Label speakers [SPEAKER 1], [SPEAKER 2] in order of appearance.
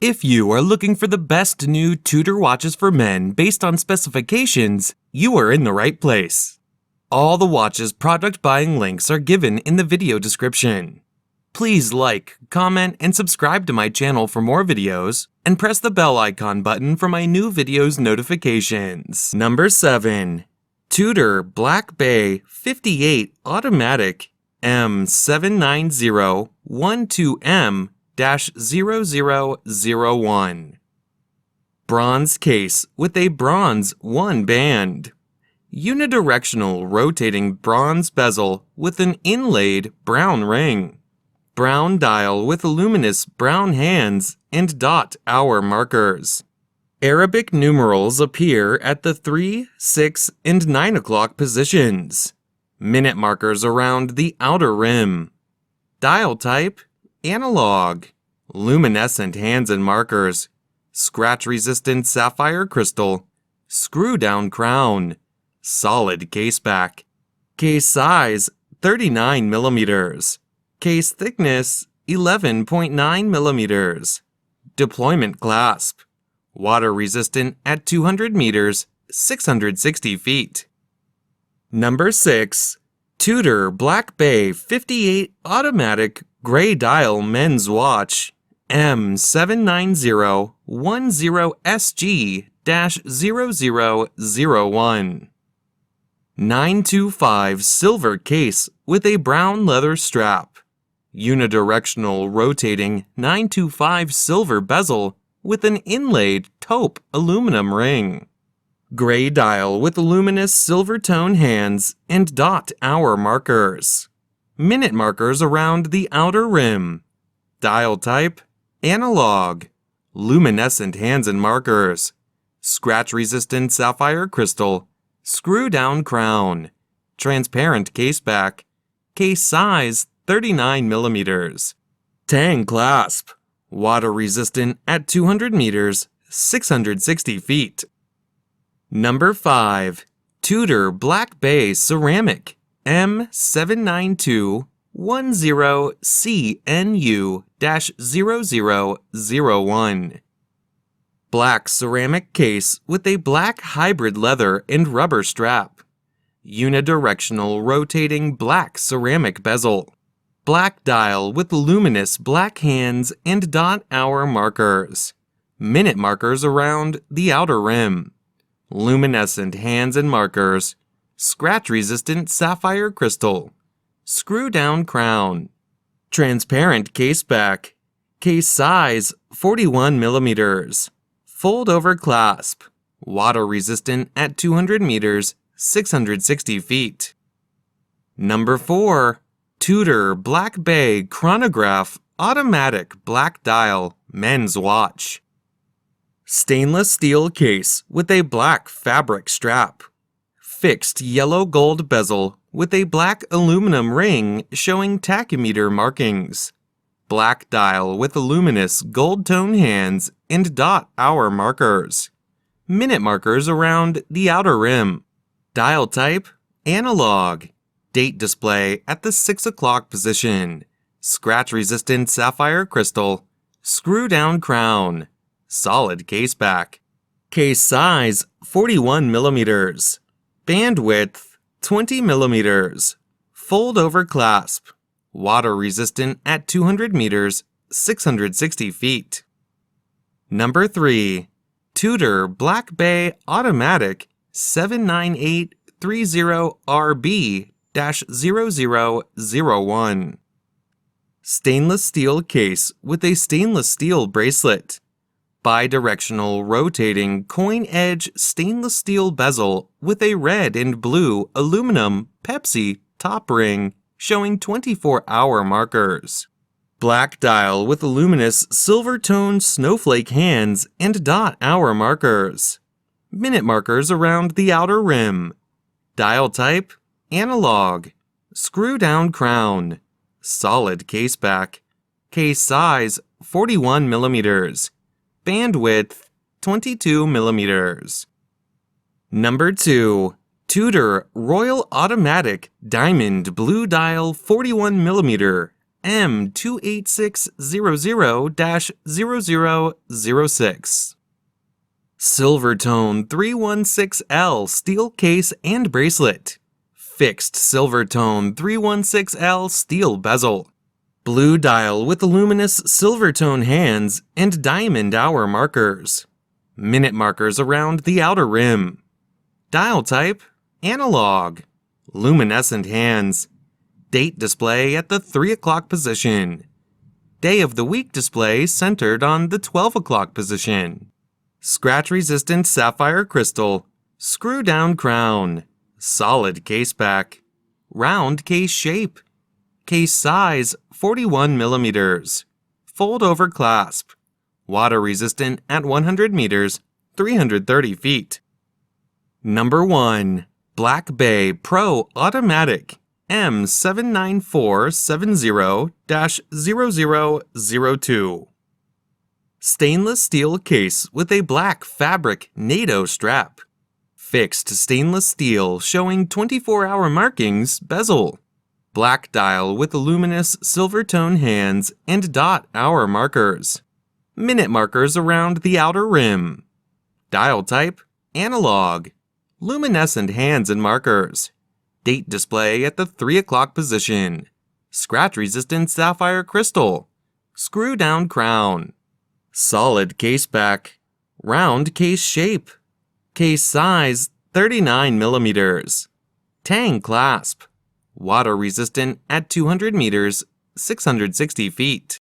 [SPEAKER 1] If you are looking for the best new Tudor watches for men based on specifications, you are in the right place. All the watches product buying links are given in the video description. Please like, comment, and subscribe to my channel for more videos, and press the bell icon button for my new videos notifications. Number 7. Tudor Black Bay 58 Automatic M7901-0001. Bronze case with a bronze 1 band. Unidirectional rotating bronze bezel with an inlaid brown ring. Brown dial with luminous brown hands and dot hour markers. Arabic numerals appear at the 3, 6, and 9 o'clock positions. Minute markers around the outer rim. Dial type, analog. Luminescent hands and markers. Scratch-resistant sapphire crystal. Screw-down crown. Solid case back. Case size, 39 millimeters. Case thickness, 11.9 millimeters. Deployment clasp. Water resistant at 200 meters, 660 feet. Number 6. Tudor Black Bay 58 Automatic Gray Dial Men's Watch M7901-SG-0001. 925 silver case with a brown leather strap. Unidirectional rotating 925 silver bezel with an inlaid taupe aluminum ring. Gray dial with luminous silver tone hands and dot hour markers. Minute markers around the outer rim. Dial type, analog. Luminescent hands and markers. Scratch-resistant sapphire crystal. Screw-down crown. Transparent case back. Case size, 39 millimeters. Tang clasp. Water resistant at 200 meters, 660 feet. Number 5. Tudor Black Bay Ceramic M79210CNU-0001. Black ceramic case with a black hybrid leather and rubber strap. Unidirectional rotating black ceramic bezel. Black dial with luminous black hands and dot hour markers. Minute markers around the outer rim. Luminescent hands and markers. Scratch-resistant sapphire crystal. Screw-down crown. Transparent case back. Case size, 41 millimeters. Fold-over clasp. Water resistant at 200 meters, 660 feet. Number 4. Tudor Black Bay Chronograph Automatic Black Dial Men's Watch. Stainless steel case with a black fabric strap. Fixed yellow gold bezel with a black aluminum ring showing tachymeter markings. Black dial with luminous gold tone hands and dot hour markers. Minute markers around the outer rim. Dial type, analog. Date display at the 6 o'clock position. Scratch-resistant sapphire crystal. Screw-down crown. Solid case back. Case size, 41 millimeters. Band width, 20 millimeters. Fold-over clasp. Water resistant at 200 meters, 660 feet. Number 3. Tudor Black Bay Automatic 79830RB-0001. Stainless steel case with a stainless steel bracelet. Bidirectional rotating coin edge stainless steel bezel with a red and blue aluminum Pepsi top ring showing 24-hour markers. Black dial with luminous silver tone snowflake hands and dot hour markers. Minute markers around the outer rim. Dial type, analog. Screw-down crown. Solid case back. Case size, 41 millimeters. Band width, 22 millimeters. Number 2. Tudor Royal Automatic Diamond Blue Dial 41mm M28600-0006. Silvertone 316L steel case and bracelet. Fixed Silvertone 316L steel bezel. Blue dial with luminous Silvertone hands and diamond hour markers. Minute markers around the outer rim. Dial type, analog. Luminescent hands. Date display at the 3 o'clock position. Day of the week display centered on the 12 o'clock position. Scratch-resistant sapphire crystal. Screw-down crown. Solid case back. Round case shape. Case size 41 millimeters. Fold-over clasp. Water resistant at 100 meters, 330 feet. Number 1. Black Bay Pro Automatic M79470-0002. Stainless steel case with a black fabric NATO strap. Fixed stainless steel showing 24-hour markings bezel. Black dial with luminous Silvertone hands and dot hour markers. Minute markers around the outer rim. Dial type, analog. Luminescent hands and markers. Date display at the 3 o'clock position. Scratch-resistant sapphire crystal. Screw-down crown. Solid case back. Round case shape. Case size 39 millimeters. Tang clasp. Water resistant at 200 meters, 660 feet.